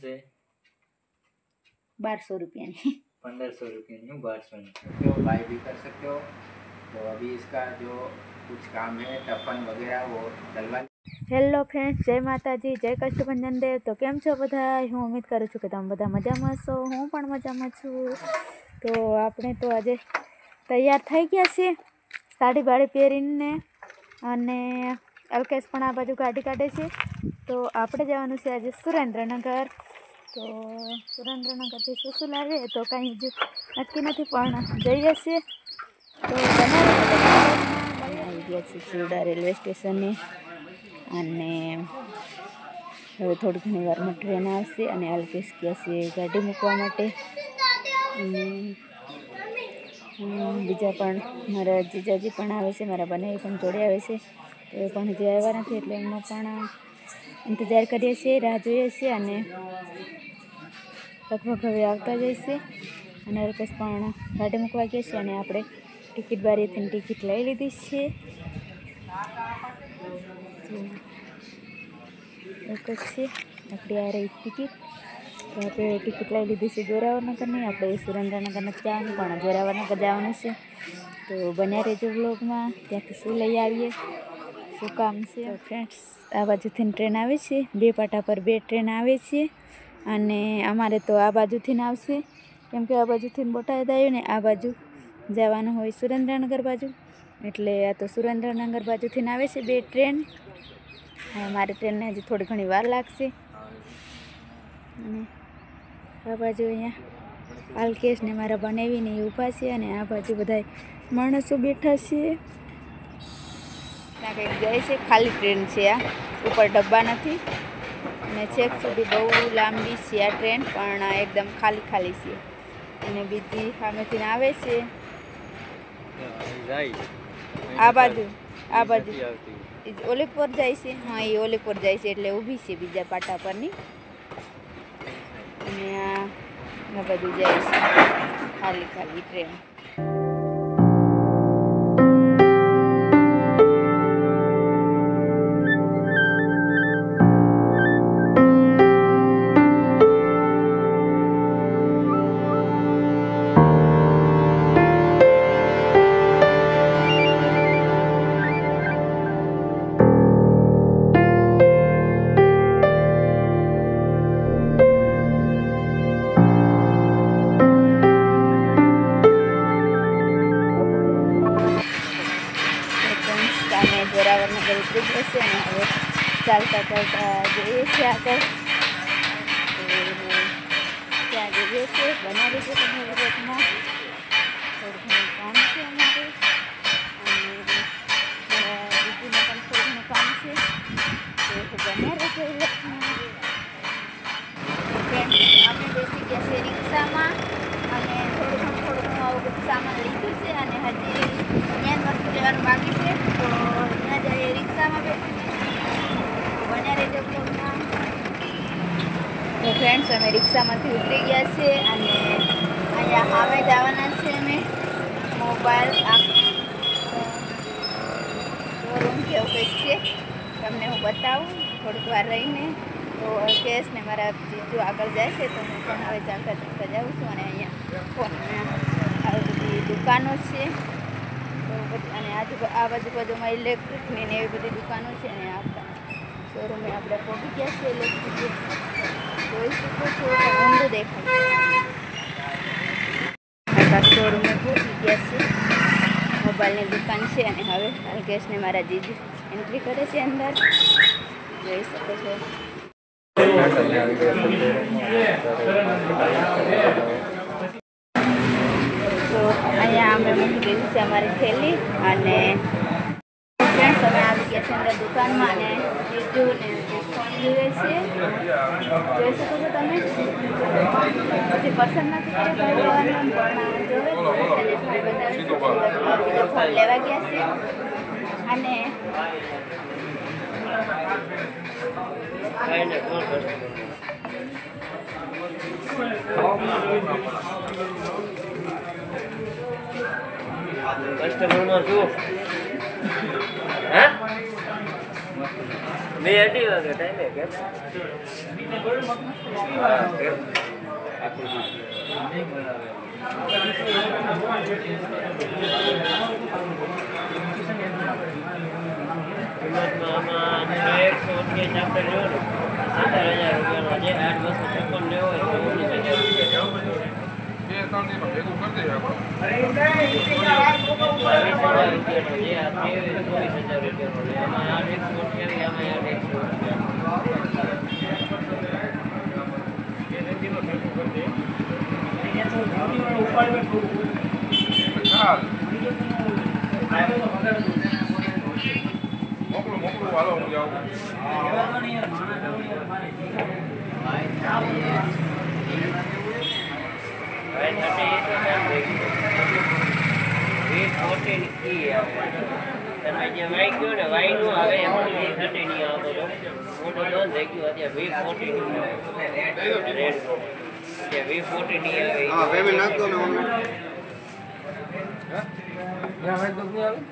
से 1200 रुपया नहीं 1500 रुपये नहीं 1200 तो बाय भी कर सकते हो। तो अभी इसका जो कुछ काम है टफन वगैरह वो डलवा। हेलो फ्रेंड्स, जय माताजी, जय कष्टभंजन देव। तो केम छो बधा? हूँ उम्मीद करूँ छूँ कि तमे बधा मजामां छो। हूँ पण मजामां छूं। तो आपणे तो आज तैयार थई गया छे साड़ी बाड़ी पहेरीने अने अल्केश पण आ बाजू गाड़ी काढे छे। तो आपणे जवानुं छे आज सुरेन्द्रनगर। तो सुरेन्द्रनगरथी शुं शुं लावे तो कांई हजू नक्की नथी पण जईए छे। तो आई गया छे शिवड़ा रेलवे स्टेशने अने हवे थोड़ी घणी वारमां ट्रेन आवशे अने अल्केश गया छे गाड़ी मूकवा माटे अने बीजा पण मारा जीजाजी पण आवे छे, मारा बनेवी पण जोड़े आवे छे। तो ए पण हजी आव्या नथी एटले एमनो पण इंतजार करीए छीए, राह जोईए छीए अने लगभग हवे आवता जईशे। अने अल्केश पण गाड़ी मूकवा गया छे अने आपणे टिकिट बारीथी टिकिट लई लीधी छे। एक ज छे आपणी आ रही टिकिट। तो आपणे टिकिट लई लीधी छे जोरावरनगरनी। आपणे सुरेन्द्रनगर नथी जवानुं पण जोरावरनगर जवानुं छे। तो बन्या रहेजो व्लॉगमां, त्यांथी शुं लई आवीए, शुं काम छे। तो फ्रेंड्स आ बाजुथी ट्रेन आवे छे, 2 पाटा पर 2 ट्रेन आवे छे अने अमारे तो आ बाजुथी आवशे केम के आ बाजुथी बोटाद आव्युं ने आ बाजू जवानुं होय सुरेन्द्रनगर बाजू। एटले आ तो सुरेन्द्रनगर बाजुथी आवे छे 2 ट्रेन। मारी ट्रेन ने हजी थोड़ी घणी वार लागशे। अने आ बाजू अहींया अल्केश ने मारा बनेवीने ऊभा छे अने आ बाजू बधाय माणसो बेठा छे। कंईक जाय छे, खाली ट्रेन छे आ, ऊपर डब्बा नथी अने छेक सुधी बहु लांबी छे आ ट्रेन पण एकदम खाली खाली छे। अने बीजी सामेथी आवे छे आ बाजू ओलीपुर जाय छे। हाँ, ए ओलीपुर जाय छे एटले ऊभी छे बीजा पाटा परनी अने आ बाजू जाय छे खाली खाली ट्रेन। जोरावरनगर उतरी गया छे अने हवे चालता चालता जईए छे आगळ। त्यां जईए छे, बना रहीजो तमे व्लॉगमां। थोडुं घणुं काम छे अमारे अने बीजुं पण थोडुं घणुं काम छे तो बन्या रहीजो व्लॉगमां। फ्रेंड्स अमे बेसी गया छे रिक्षामां अने थोडुं घणुं आवुं बधुं सामान लीधुं छे अने हजी मेन वस्तु लेवानुं बाकी छे। तो ત્યાં જઈએ રિક્ષામાં બેસીને બન્યા રહેજો બ્લોગમાં। તો ફ્રેન્ડ્સ અમે રિક્ષામાંથી ઉતરી ગયા છે અને અહીંયા સામે જવાના છે અમે મોબાઈલ શોરૂમ જેવું કંઈક છે, તમને હું બતાવું થોડીક વાર રહીને। તો અલ્કેશ ને મારા જીજુ આગળ જાય છે તો હું પણ હવે ચાલતા ચાલતા જાઉં છું અને અહીંયા આવી બધી દુકાનો છે। અને આ બાજુમાં ઇલેક્ટ્રિકની ને એવી બધી દુકાનો છે અને આપણા શોરૂમે આપણે પહોંચી ગયા છે। ઇલેક્ટ્રિક જોઈ શકો છો, ઊંધું દેખાય આપણા શોરૂમે પહોંચી ગયા છે। મોબાઈલની દુકાન છે અને હવે અલ્કેશને મારા જીજુ એન્ટ્રી કરે છે અંદર, જોઈ શકો છો। તો અહીંયા અમે મૂકી દીધી છે અમારી થેલી અને ફ્રેન્ડ્સ અમે આવી ગયા છે અંદર દુકાનમાં અને જીજુ ને ફોન જોઈએ છે, જોઈ શકો છો તમે। હજી પસંદ નથી કર્યો લેવાનું પણ જોવે શૈલેષભાઈ બતાવે છે બીજો ફોન લેવા ગયા છે અને કસ્ટમરમાં શું હે मैं अड्डी वागे टाइम है क्या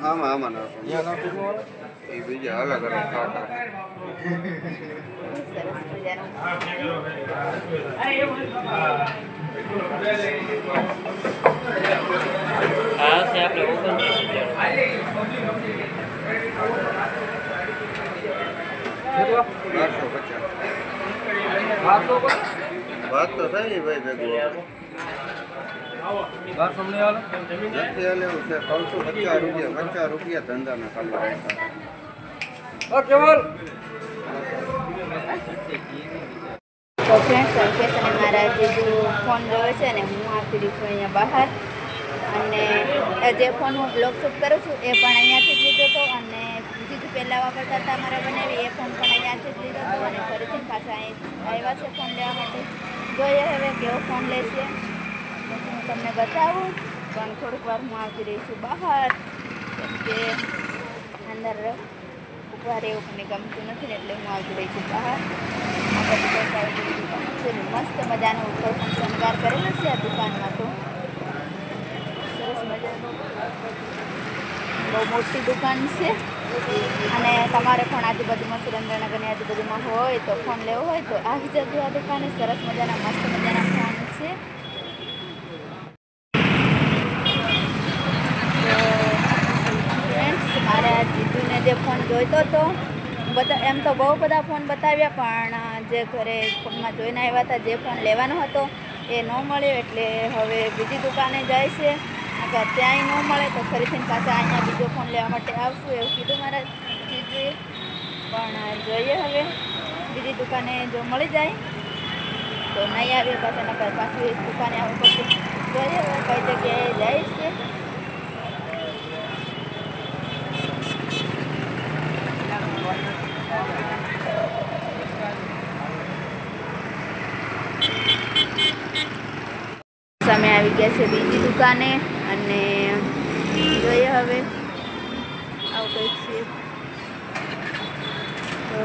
આમાં એ બીજા અલગ અલગ ખાતા સરસ મજાનું આ છે આપણે 1250 વાત તો થઈ ભાઈ ભેગું નથી હાલે એવું છે 350 રૂપિયા ધંધાના ખાલી તો ફ્રેન્ડ્સ અલ્કેશ અને મારા જીજુ ફોન જોવે છે અને હું આવતી રહી છું અહીંયા બહાર અને જે ફોન હું બ્લોગ શૂટ કરું છું એ પણ અહીંયાથી જ લીધો હતો અને જીજુ પહેલાં વાપરતા હતા મારા બનાવી એ ફોન પણ અહીંયાથી જ લીધો હતો અને ફરીથી પાછા અહીં આવ્યા છે ફોન લેવા માટે જોઈએ હવે કેવો ફોન લેશે તો હું તમને બતાવું પણ થોડીક વાર હું આવતી રહી છું બહાર કેમ કે અંદર ઊભા રહેવું મને ગમતું નથી ને એટલે હું આવતી રહી છું બહાર મસ્ત મજાનો ઉપર પણ શણગાર કરેલો છે આ દુકાનમાં તો સરસ મજાનું બહુ મોટી દુકાન છે અને તમારે પણ આજુબાજુમાં સુરેન્દ્રનગરની આજુબાજુમાં હોય તો ફોન લેવો હોય તો આવી જજો આ દુકાને સરસ મજાના મસ્ત મજાના ફોન છે ફ્રેન્ડ્સ મારા જીજુને જે ફોન જોઈતો હતો બધા એમ તો બહુ બધા ફોન બતાવ્યા પણ જે ઘરે ફોનમાં જોઈને આવ્યા હતા જે ફોન લેવાનો હતો એ ન મળ્યો એટલે હવે બીજી દુકાને જાય છે અગર ત્યાંય ન મળે તો ફરીથી પાછા અહીંયા બીજો ફોન લેવા માટે આવશું એવું કીધું મારા જીજુએ પણ જોઈએ હવે બીજી દુકાને જો મળી જાય તો નહીં આવે પાછા નકર પાછું એક દુકાને આવવું પડશે જોઈએ હવે કઈ જગ્યાએ જાય છે સામે આવી ગયા છે બીજી દુકાને અને જોઈએ હવે આવું કંઈક છે તો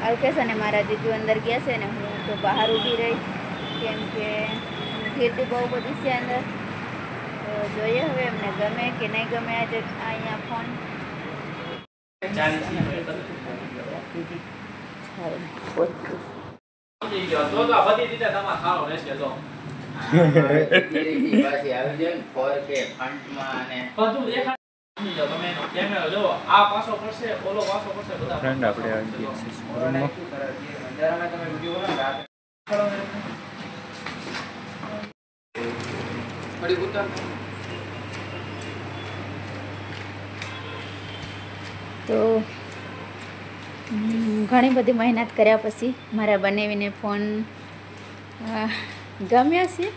અલ્કેશ અને મારા જીજુ અંદર ગયા છે ને હું તો બહાર ઊભી રહી કેમ કે ગીર્દી બહુ બધી છે અંદર તો જોઈએ હવે એમને ગમે કે નહીં ગમે આજે અહીંયા ફોન ફ્રેન્ડ આપણે આવી ગયા છે શોરૂમમાં તો ઘણી બધી મહેનત કર્યા પછી મારા બનાવીને ફોન ગમ્યો છે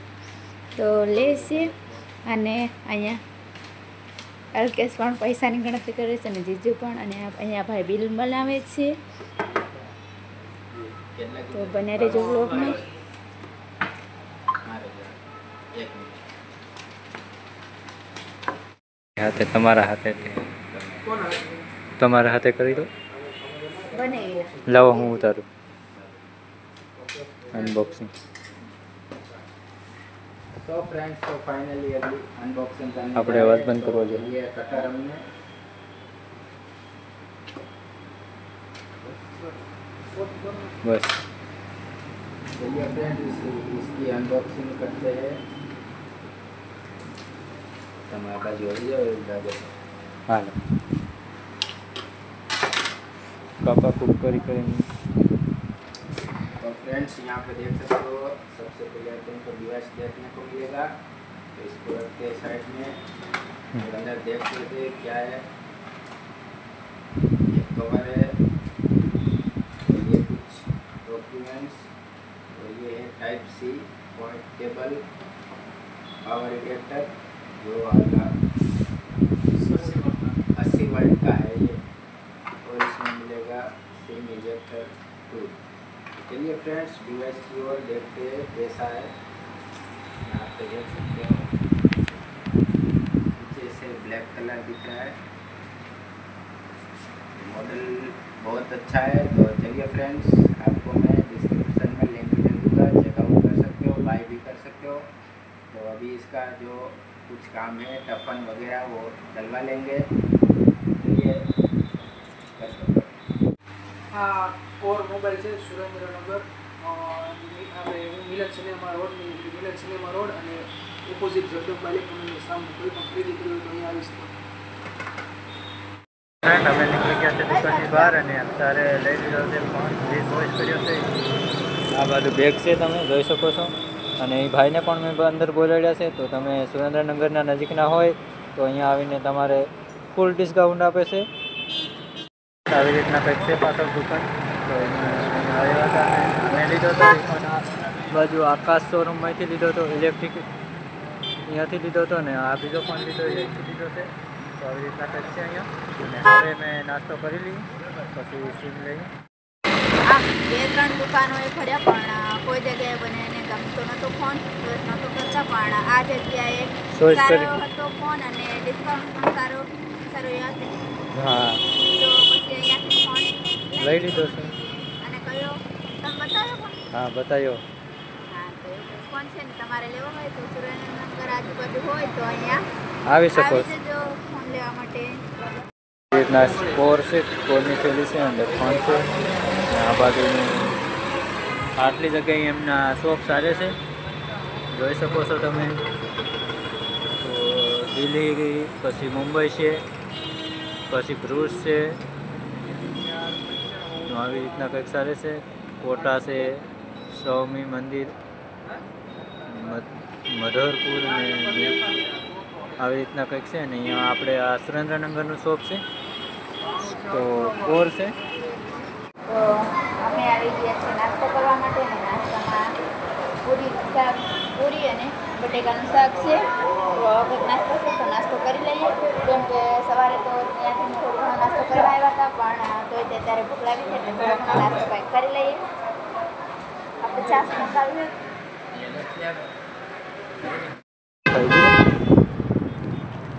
તો લેશે અને અહીંયા અલ્કેશ પણ પૈસાની ગણતરી કરે છે અને જીજુ પણ અને અહીંયા ભાઈ બિલ બનાવે છે તો બને રહેજો બ્લોગમાં હાથે તમારા હાથે તમારા હાથે કરી દો બને લાવો હું ઉતારું अनबॉक्सिंग तो फ्रेंड्स तो फाइनली अभी अनबॉक्सिंग करने આપણે અવાજ બંધ કરવો જોઈએ ये कटर हमने बस चलिए फ्रेंड्स इसकी अनबॉक्सिंग करते हैं। તમારા બાજુ આવી જાઓ એવું લાગે છે। हाल पापा कुक करी तो फ्रेंड्स यहाँ पे देख सकते हो, सबसे पहले तुमको डिवाइस देखने को मिलेगा। तो इसको रखते हैं साइड में और अंदर देख लेते हैं क्या है। ये कवर है और ये कुछ डॉक्यूमेंट्स और ये है type C portable power adapter जो आएगा 80 वाट का है ये, और इसमें मिलेगा सिम इजेक्टर 2। चलिए फ्रेंड्स डिवाइस की ओर देखते हैं कैसा है। यहाँ पे देख सकते हो पीछे से ब्लैक कलर दिख रहा है, मॉडल बहुत अच्छा है। तो चलिए फ्रेंड्स आपको मैं डिस्क्रिप्शन में लिंक दे दूँगा, चेकआउट कर सकते हो, बाय भी कर सकते हो। तो अभी इसका जो कुछ काम है टफन वगैरह वो डलवा लेंगे। चलिए कर सकते हो। આ કોર મોબાઈલ છે સુરેન્દ્રનગર આપણે મિલન સિનેમા રોડની મિલન સિનેમા રોડ અને ઓપોઝિટ જગદંબ બાલિકાની સામે કોઈ પણ ખરીદી કરવી હોય તો અહીંયા આવી શકો। फ्रेंड અમે નીકળી ગયા છે દુકાનની બહાર અને અત્યારે લઈ લીધો છે ફોન જે ચોઈસ કર્યો છે આ બાજુ બેગ છે તમે જોઈ શકો છો અને એ ભાઈને પણ મેં અંદર બોલાવ્યા છે। તો તમે સુરેન્દ્રનગરના નજીકના હોય તો અહીંયા આવીને તમારે ફૂલ ડિસ્કાઉન્ટ આપે છે। આવી રીતના કંઈક છે પાછળ દુકાન। તો અહીંયા આવ્યા હતા અને મેં લીધો હતો પણ આ બાજુ આકાશ શોરૂમમાંથી લીધો હતો, ઇલેક્ટ્રિક અહીંયાથી લીધો હતો ને આ બીજો ફોન લીધો અહીંયાથી લીધો છે। તો આવી રીતના કંઈક છે અહીંયા અને હવે મેં નાસ્તો કરી લઈએ પછી સીમ લઈએ। આ 2-3 દુકાનોએ ફર્યા પણ કોઈ જગ્યાએ મને એને ગમતો નહોતો ફોન, ચોઈસ નહોતો કરતા, પણ આ જગ્યાએ ચોઈસ સારો કરી હતો ફોન અને ડિસ્કાઉન્ટ પણ સારું હતું। હા તો પછી અહીંયાથી ફોન લઈ લીધો છે। અને કયો તમે બતાવ્યો ફોન? હા બતાવ્યો। હા તો એ ફોન છે ને તમારે લેવો હોય તો સુરેન્દ્રનગર આજુબાજુ હોય તો અહીંયા આવી શકો આવી છો। જજો ફોન લેવા માટે। આવી રીતના સ્કોર છે, સ્કોરની થેલી છે, અંદર ફોન છે અને આ બાજુનું આટલી જગ્યાએ એમના શોપ સારે છે જોઈ શકો છો તમે। તો દિલ્હી પછી મુંબઈ છે પછી ભરૂચ છે, તો આવી રીતના કંઈક સારે છે। કોટા છે, સ્વામી મંદિર, મધરપુર ને આવી રીતના કંઈક છે। અને અહીંયા આપણે આ સુરેન્દ્રનગરનું શોપ છે તો કોર છે। તો અમે આવી ગયા છીએ નાસ્તો કરવા માટે અને નાસ્તામાં પૂરી અને બટેકાનું શાક છે। તો કંઈક નાસ્તો છે તો નાસ્તો કરી લઈએ, કેમ કે સવારે તો ત્યાંથી થોડો ઘણો નાસ્તો કરવા આવ્યા હતા પણ તોય તે ત્યારે ભૂખ લાગી છે એટલે થોડો ઘણો નાસ્તો કંઈક કરી લઈએ। આપણે છાશ મસાવી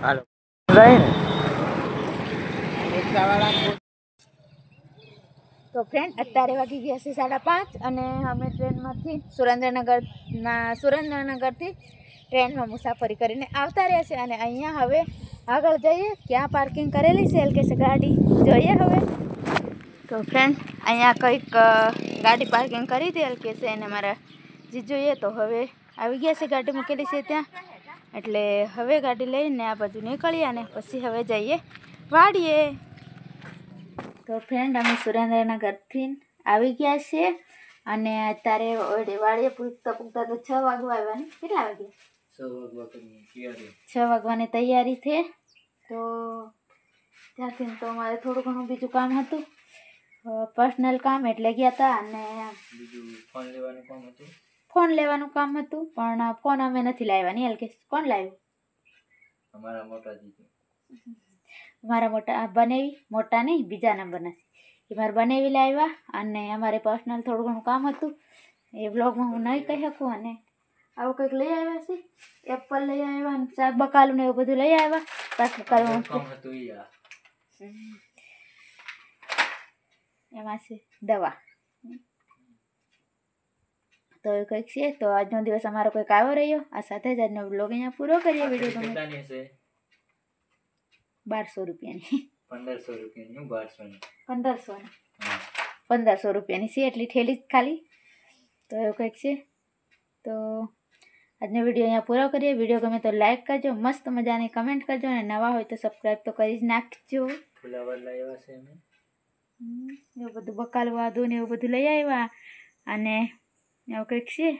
હાલો જાય ને। તો ફ્રેન્ડ અત્યારે વાગી ગયા છે 5:30 અને અમે ટ્રેનમાંથી સુરેન્દ્રનગરથી ટ્રેનમાં મુસાફરી કરીને આવતા રહ્યા છે અને અહીંયા હવે આગળ જઈએ ક્યાં પાર્કિંગ કરેલી છે કે ગાડી જોઈએ હવે। તો ફ્રેન્ડ અહીંયા કંઈક ગાડી પાર્કિંગ કરી હતી કે છે અને મારા જીજુએ તો હવે આવી ગયા છે, ગાડી મૂકેલી છે ત્યાં, એટલે હવે ગાડી લઈને આ બાજુ નીકળીએ અને પછી હવે જઈએ વાડીએ। તો ફ્રેન્ડ અમે સુરેન્દ્રનગરથી આવી ગયા છીએ અને અત્યારે વાડીએ પૂછતા તો 6 વાગવા આવ્યા ને કેટલા વાગ્યા? 6 વાગવાની તૈયારી છે। તો ત્યાંથી તો મારે થોડું ઘણું બીજું કામ હતું, પર્સનલ કામ એટલે ગયા હતા અને બીજું ફોન લેવાનું કામ હતું, ફોન લેવાનું કામ હતું પણ ફોન અમે નથી લાવ્યા ને કે કોણ લાવ્યું? અમારા મોટા જીજુ, મારા મોટા બનેવી, મોટા નહીં બીજા નંબરના એ મારે બનેવી લાવ્યા અને અમારે પર્સનલ થોડું ઘણું કામ હતું એ બ્લોગમાં હું નહીં કહી શકું। અને આવું કંઈક લઈ આવ્યા છે, એપલ લઈ આવ્યા અને શાક બકાલું ને એવું બધું લઈ આવ્યા। પાછું કરવાનું એમાં છે દવા, તો એ કંઈક છે। તો આજનો દિવસ અમારો કંઈક આવો રહ્યો, આ સાથે જ આજનો બ્લોગ અહીંયા પૂરો કરીએ। વિડીયો તમે 1200 રૂપિયાની 1500 રૂપિયાની 1200 ની 1500 ની 1500 રૂપિયાની છે એટલી ઠેલી જ ખાલી. તો એવું કંઈક છે. તો આજનો વિડીયો અહીંયા પૂરો કરીએ. વિડીયો ગમે તો લાઈક કરજો, મસ્ત મજાની કમેન્ટ કરજો, અને નવા હોય તો સબસ્ક્રાઈબ તો કરી જ નાખજો. ફુલાવર લાવ્યા છે અમે. એવું બધું બકાલું આદુ ને એવું બધું લઈ આવ્યા, અને એવું કંઈક છે.